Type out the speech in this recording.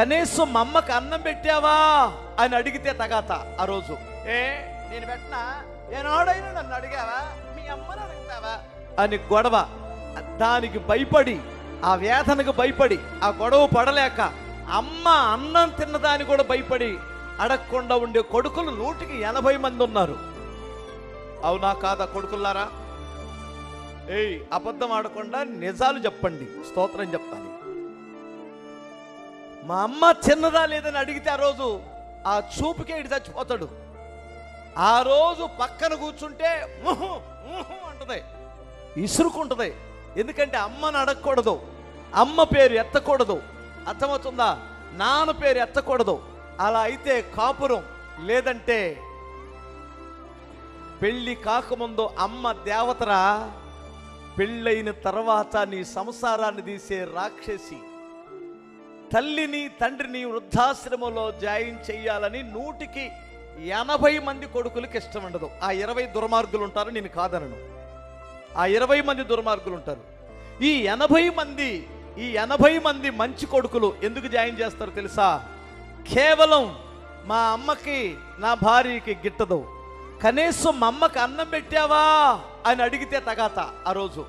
కనీసం మా అమ్మకి అన్నం పెట్టావా అని అడిగితే తగాత ఆ రోజు. నేను పెట్టినా, ఏనాడైనా నన్ను అడిగావా, మీ అమ్మని అడుగుతావా అని గొడవ. దానికి భయపడి, ఆ వేదనకు భయపడి, ఆ గొడవ పడలేక అమ్మ అన్నం తిన్నదాన్ని కూడా భయపడి అడగకుండా ఉండే కొడుకులు 180 మంది ఉన్నారు. అవునా కాదా కొడుకులారా? అబద్ధం ఆడకుండా నిజాలు చెప్పండి, స్తోత్రం చెప్పాలి. మా అమ్మ చిన్నదా లేదని అడిగితే ఆ రోజు ఆ చూపుకే ఇటు చచ్చిపోతాడు. ఆ రోజు పక్కన కూర్చుంటే అంటది, ఇసురుకుంటుంది. ఎందుకంటే అమ్మని అడగకూడదు, అమ్మ పేరు ఎత్తకూడదు. అర్థమవుతుందా? నాన్న పేరు ఎత్తకూడదు. అలా అయితే కాపురం, లేదంటే పెళ్ళి కాకముందు అమ్మ దేవతరా, పెళ్ళైన తర్వాత నీ సంసారాన్ని తీసే రాక్షసి. తల్లిని తండ్రిని వృద్ధాశ్రమంలో జాయిన్ చెయ్యాలని 180 మంది కొడుకులకి ఇష్టం ఉండదు. ఆ 20 దుర్మార్గులు ఉంటారు, నేను కాదనను. ఆ 20 మంది దుర్మార్గులు ఉంటారు. ఈ 80 మంది మంచి కొడుకులు ఎందుకు జాయిన్ చేస్తారు తెలుసా? కేవలం మా అమ్మకి, నా భార్యకి గిట్టదు, కనీసం మా అమ్మకి అన్నం పెట్టావా అని అడిగితే తగాత ఆ రోజు.